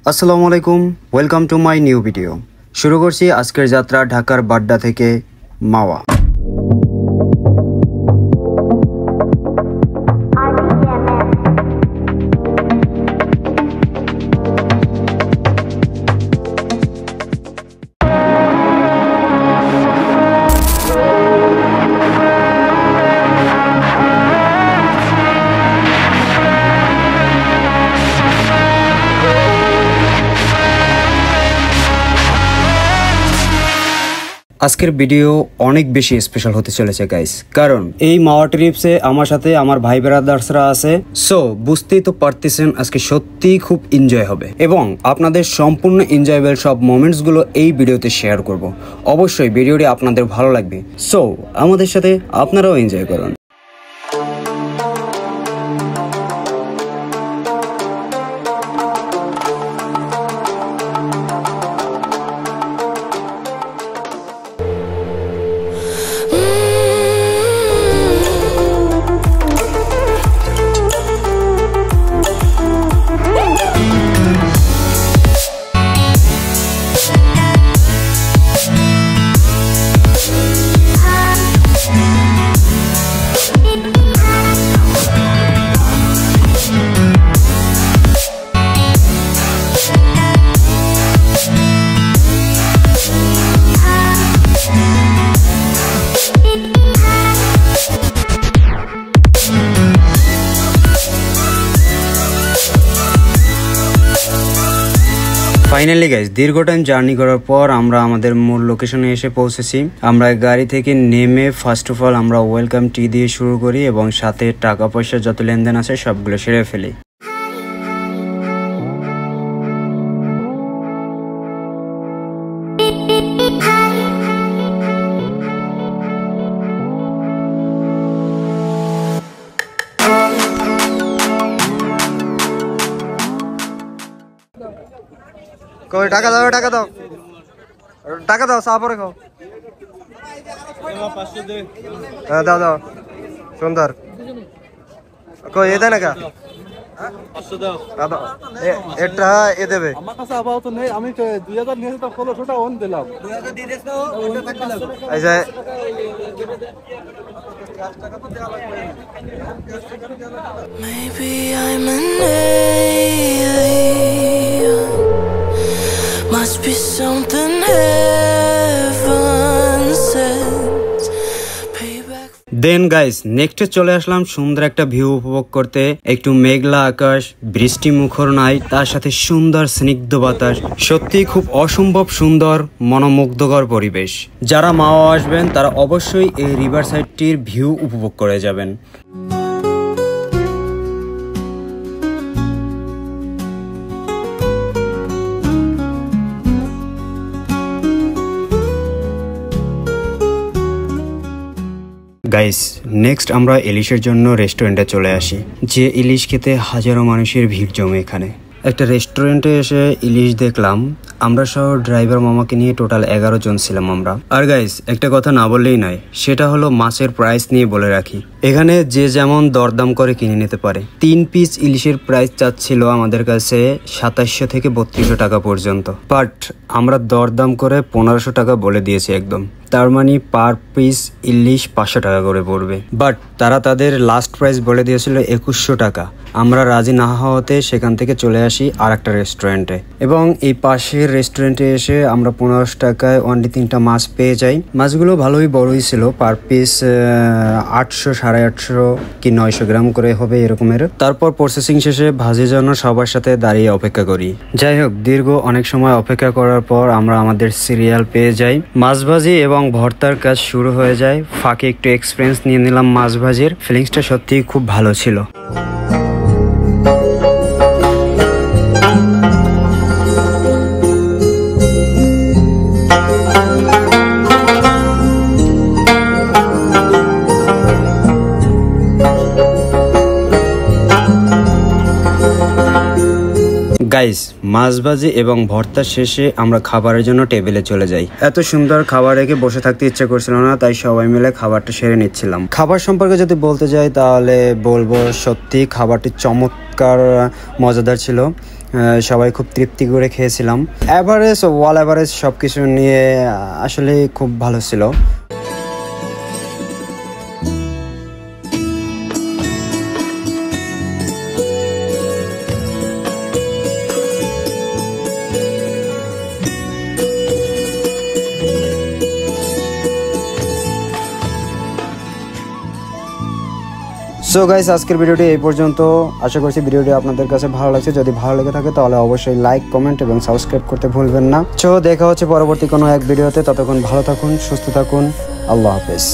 আসসালামু আলাইকুম, welcome to my new video. শুরু করছি আজকের যাত্রা ঢাকার বাড্ডা থেকে মাওয়া। আজকের ভিডিও অনেক বেশি স্পেশাল হতে চলেছে গাইস, কারণ এই মাওয়া ট্রিপসে আমার সাথে আমার ভাই ব্রাদার্সরা আছে। সো বুঝতেই তো পারতেছেন আজকে সত্যিই খুব এনজয় হবে এবং আপনাদের সম্পূর্ণ এনজয়েবল সব মোমেন্টস গুলো এই ভিডিওতে শেয়ার করব। অবশ্যই ভিডিওটি আপনাদের ভালো লাগবে, সো আমাদের সাথে আপনারাও এনজয় করুন। ফাইনালি গাইস, দীর্ঘ টাইম জার্নি করার পর আমরা আমাদের মূল লোকেশনে এসে পৌঁছেছি। আমরা গাড়ি থেকে নেমে ফার্স্ট অফ অল আমরা ওয়েলকাম টি দিয়ে শুরু করি এবং সাথে টাকা পয়সা যত লেনদেন আছে সবগুলো সেরে ফেলি। কই টাকা দাও, টাকা দাও, টাকা দাও, চা পরে খাও। হ্যাঁ দাও দাও, সুন্দর। কই এ দেয় না কা এটা এ দেবে। আমার কাছে আপাতত নেই, আমি 2000 নিয়েছি তো 1600টা ওন দিলাম। 2000 দিয়ে দিস না, ওটা টাকা লাগবে। এই যে Maybe I'm an alien. Must be something heaven sent. Payback. Then guys নেক্সটে চলে আসলাম সুন্দর একটা ভিউ উপভোগ করতে। একটু মেঘলা আকাশ, বৃষ্টি মুখর নাই, তার সাথে সুন্দর স্নিগ্ধ বাতাস। সত্যি খুব অসম্ভব সুন্দর মনোমুগ্ধকর পরিবেশ। যারা মাওয়া আসবেন তারা অবশ্যই এই রিভার সাইডটির ভিউ উপভোগ করে যাবেন। গাইস নেক্সট আমরা ইলিশের জন্য রেস্টুরেন্টে চলে আসি, যে ইলিশ খেতে হাজারো মানুষের ভিড় জমে। এখানে একটা রেস্টুরেন্টে এসে ইলিশ দেখলাম। আমরা সহ ড্রাইভার মামাকে নিয়ে টোটাল 11 জন ছিলাম আমরা। আর গাইস একটা কথা না বললেই নয়, সেটা হলো মাছের প্রাইস নিয়ে বলে রাখি। এখানে যে যেমন দরদাম করে কিনে নিতে পারে। 3 পিস ইলিশের প্রাইস চাচ্ছিল আমাদের কাছে 2700 থেকে 3200 টাকা পর্যন্ত, বাট আমরা দরদাম করে 1500 টাকা বলে দিয়েছি একদম। তার মানে পার পিস ইলিশ 500 টাকা করে পড়বে, বাট তারা তাদের লাস্ট প্রাইস বলে দিয়েছিল 2100 টাকা। আমরা রাজি না হওয়াতে সেখান থেকে চলে আসি আর একটা রেস্টুরেন্টে এবং এই পাশের রেস্টুরেন্টে এসে আমরা 1500 টাকায় অনলি 3টা মাছ পেয়ে যাই। মাছগুলো ভালোই বড়ই ছিল, পার পিস 800, 850 কি 900 গ্রাম করে হবে এরকমের। তারপর প্রসেসিং শেষে ভাজির জন্য সবার সাথে দাঁড়িয়ে অপেক্ষা করি। যাই হোক, দীর্ঘ অনেক সময় অপেক্ষা করার পর আমরা আমাদের সিরিয়াল পেয়ে যাই। মাছ ভাজি এবং ভর্তার কাজ শুরু হয়ে যায়। ফাঁকে একটু এক্সপিরিয়েন্স নিয়ে নিলাম মাছ ভাজির। ফিলিংসটা সত্যিই খুব ভালো ছিল। গাইস মাছ ভাজি এবং ভর্তা শেষে আমরা খাবারের জন্য টেবিলে চলে যাই। এত সুন্দর খাবার রেখে বসে থাকতে ইচ্ছা করছিল না, তাই সবাই মিলে খাবারটা সেরে নিচ্ছিলাম। খাবার সম্পর্কে যদি বলতে যাই তাহলে বলবো সত্যি খাবারটি চমৎকার মজাদার ছিল। সবাই খুব তৃপ্তি করে খেয়েছিলাম। অ্যাভারেজ ওয়াল অ্যাভারেজ সব কিছু নিয়ে আসলে খুব ভালো ছিল। সো গাইস, আজকের ভিডিওটি এই পর্যন্ত। আশা করছি ভিডিওটি আপনাদের কাছে ভালো লাগছে। যদি ভালো লেগে থাকে তাহলে অবশ্যই লাইক, কমেন্ট এবং সাবস্ক্রাইব করতে ভুলবেন না। সো দেখা হচ্ছে পরবর্তী কোনো এক ভিডিওতে। ততক্ষণ ভালো থাকুন, সুস্থ থাকুন। আল্লাহ হাফেজ।